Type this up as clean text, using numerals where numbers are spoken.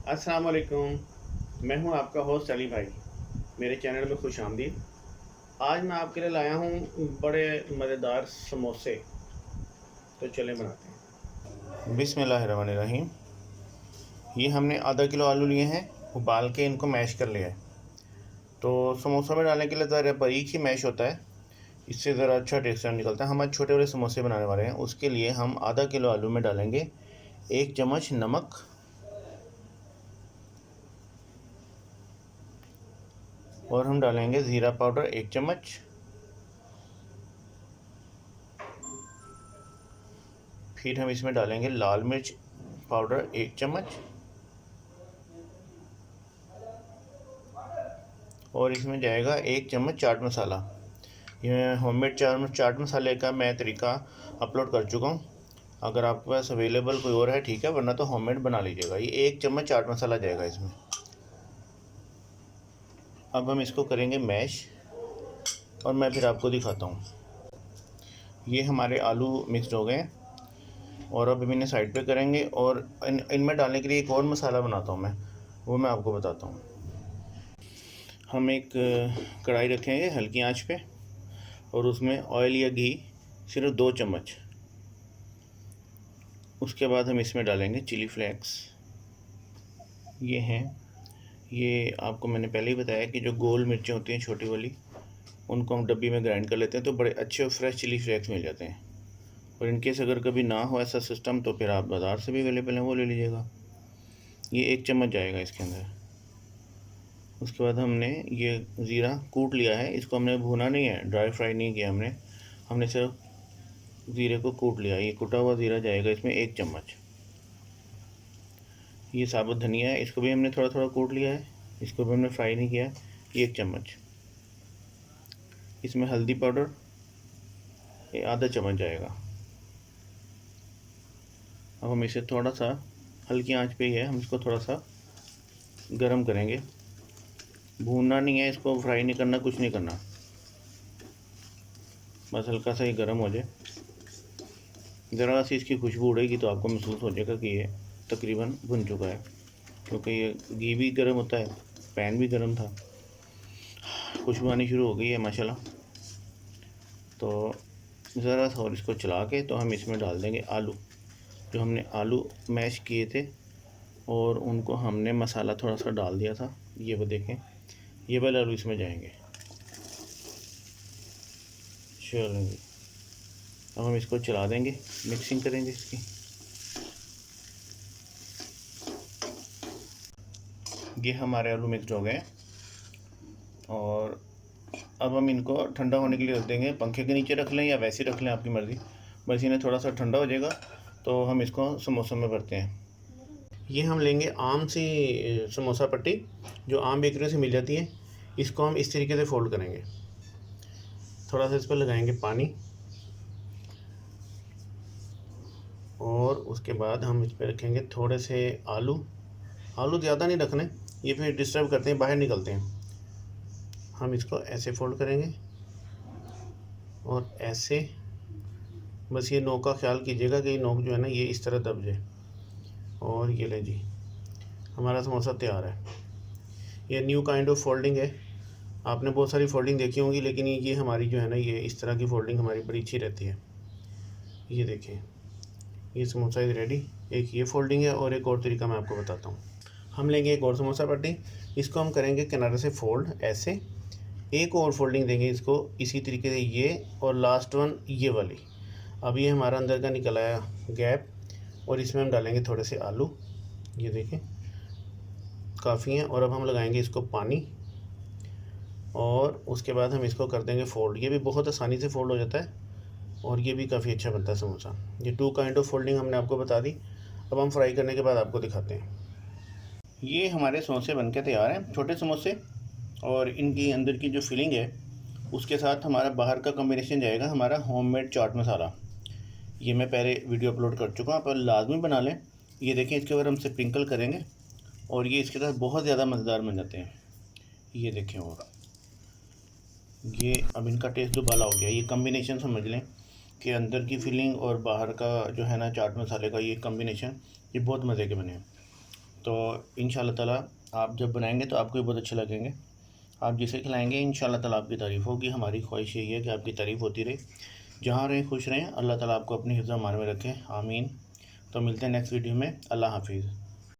अस्सलाम वालेकुम। मैं हूं आपका होस्ट अली भाई। मेरे चैनल में खुश आमदीद। आज मैं आपके लिए लाया हूं बड़े मज़ेदार समोसे। तो चलें बनाते हैं। बिस्मिल्लाहिर्रहमानिर्रहीम। ये हमने आधा किलो आलू लिए हैं, उबाल के इनको मैश कर लिया है। तो समोसों में डालने के लिए ज़रा बारीक ही मैश होता है, इससे ज़रा अच्छा टेक्सचर निकलता है। हम आज छोटे बड़े समोसे बनाने वाले हैं, उसके लिए हम आधा किलो आलू में डालेंगे 1 चम्मच नमक, और हम डालेंगे ज़ीरा पाउडर 1 चम्मच, फिर हम इसमें डालेंगे लाल मिर्च पाउडर 1 चम्मच, और इसमें जाएगा 1 चम्मच चाट मसाला। ये होममेड चाट मसाले का मैं तरीका अपलोड कर चुका हूँ। अगर आपके पास अवेलेबल कोई और है ठीक है, वरना तो होममेड बना लीजिएगा। ये 1 चम्मच चाट मसाला जाएगा इसमें। अब हम इसको करेंगे मैश, और मैं फिर आपको दिखाता हूँ। ये हमारे आलू मिक्सड हो गए, और अब इन्हें साइड पे करेंगे, और इनमें डालने के लिए एक और मसाला बनाता हूँ मैं, वो मैं आपको बताता हूँ। हम एक कढ़ाई रखेंगे हल्की आंच पे, और उसमें ऑयल या घी सिर्फ 2 चम्मच। उसके बाद हम इसमें डालेंगे चिली फ्लेक्स। ये हैं, ये आपको मैंने पहले ही बताया कि जो गोल मिर्चें होती हैं छोटी वाली, उनको हम डब्बी में ग्राइंड कर लेते हैं, तो बड़े अच्छे और फ्रेश चिली फ्लेक्स मिल जाते हैं। और इनकेस अगर कभी ना हो ऐसा सिस्टम, तो फिर आप बाज़ार से भी अवेलेबल हैं, वो ले लीजिएगा। ये 1 चम्मच जाएगा इसके अंदर। उसके बाद हमने ये ज़ीरा कूट लिया है, इसको हमने भुना नहीं है, ड्राई फ्राई नहीं किया हमने सिर्फ ज़ीरे को कूट लिया। ये कुटा हुआ ज़ीरा जाएगा इसमें 1 चम्मच। ये साबुत धनिया है, इसको भी हमने थोड़ा थोड़ा कूट लिया है, इसको भी हमने फ्राई नहीं किया है, 1 चम्मच। इसमें हल्दी पाउडर ये आधा चम्मच जाएगा। अब हम इसे थोड़ा सा हल्की आंच पे ही है, हम इसको थोड़ा सा गरम करेंगे। भूनना नहीं है, इसको फ्राई नहीं करना, कुछ नहीं करना, बस हल्का सा ही गर्म हो जाए। ज़रा सी इसकी खुशबू उड़ेगी तो आपको महसूस हो जाएगा कि ये तकरीबन भुन चुका है, क्योंकि ये घी भी गर्म होता है, पैन भी गर्म था। खुशबू आनी शुरू हो गई है माशाल्लाह। तो ज़रा सा और इसको चला के तो हम इसमें डाल देंगे आलू, जो हमने आलू मैश किए थे, और उनको हमने मसाला थोड़ा सा डाल दिया था। ये वो देखें, ये वाले आलू इसमें जाएंगे। चलो जी, अब हम इसको चला देंगे, मिक्सिंग करेंगे इसकी। ये हमारे आलू मिक्स हो गए, और अब हम इनको ठंडा होने के लिए रख देंगे। पंखे के नीचे रख लें या वैसे रख लें, आपकी मर्ज़ी। बस इन्हें थोड़ा सा ठंडा हो जाएगा तो हम इसको समोसों में भरते हैं। ये हम लेंगे आम सी समोसा पट्टी, जो आम बेकरी से मिल जाती है। इसको हम इस तरीके से फोल्ड करेंगे, थोड़ा सा इस पर लगाएंगे पानी, और उसके बाद हम इस पर रखेंगे थोड़े से आलू। आलू ज़्यादा नहीं रखने, ये फिर डिस्टर्ब करते हैं, बाहर निकलते हैं। हम इसको ऐसे फोल्ड करेंगे, और ऐसे, बस ये नोक का ख्याल कीजिएगा कि नोक जो है ना ये इस तरह दब जाए। और ये ले जी, हमारा समोसा तैयार है। ये न्यू काइंड ऑफ फोल्डिंग है। आपने बहुत सारी फोल्डिंग देखी होंगी, लेकिन ये हमारी जो है ना, ये इस तरह की फोल्डिंग हमारी बड़ी अच्छी रहती है। ये देखिए, ये समोसा इज़ रेडी। एक ये फोल्डिंग है, और एक और तरीका मैं आपको बताता हूँ। हम लेंगे एक और समोसा पट्टी, इसको हम करेंगे किनारे से फोल्ड ऐसे, एक और फोल्डिंग देंगे इसको इसी तरीके से, ये और लास्ट वन ये वाली। अब ये हमारा अंदर का निकल आया गैप, और इसमें हम डालेंगे थोड़े से आलू। ये देखें काफ़ी हैं। और अब हम लगाएंगे इसको पानी, और उसके बाद हम इसको कर देंगे फोल्ड। ये भी बहुत आसानी से फोल्ड हो जाता है, और ये भी काफ़ी अच्छा बनता है समोसा। ये 2 काइंड ऑफ फोल्डिंग हमने आपको बता दी। अब हम फ्राई करने के बाद आपको दिखाते हैं। ये हमारे समोसे बनके तैयार हैं, छोटे समोसे, और इनकी अंदर की जो फिलिंग है उसके साथ हमारा बाहर का कॉम्बिनेशन जाएगा हमारा होममेड चाट मसाला। ये मैं पहले वीडियो अपलोड कर चुका हूँ, आप लाजमी बना लें। ये देखें, इसके ऊपर हम स्प्रिंकल करेंगे, और ये इसके साथ बहुत ज़्यादा मज़ेदार बन जाते हैं। ये देखें, और ये अब इनका टेस्ट दुबाला हो गया। ये कॉम्बिनेशन समझ लें कि अंदर की फिलिंग और बाहर का जो है ना चाट मसाले का ये कॉम्बिनेशन, ये बहुत मज़े के बने हैं। तो इंशाल्लाह ताला आप जब बनाएंगे तो आपको भी बहुत अच्छे लगेंगे। आप जिसे खिलाएंगे इंशाल्लाह ताला आपकी तारीफ़ होगी। हमारी ख्वाहिश यही है कि आपकी तारीफ़ होती रहे, जहाँ रहें खुश रहें। अल्लाह ताला आपको अपनी हिफ्ज़-ओ-अमान में रखें, आमीन। तो मिलते हैं नेक्स्ट वीडियो में। अल्लाह हाफिज़।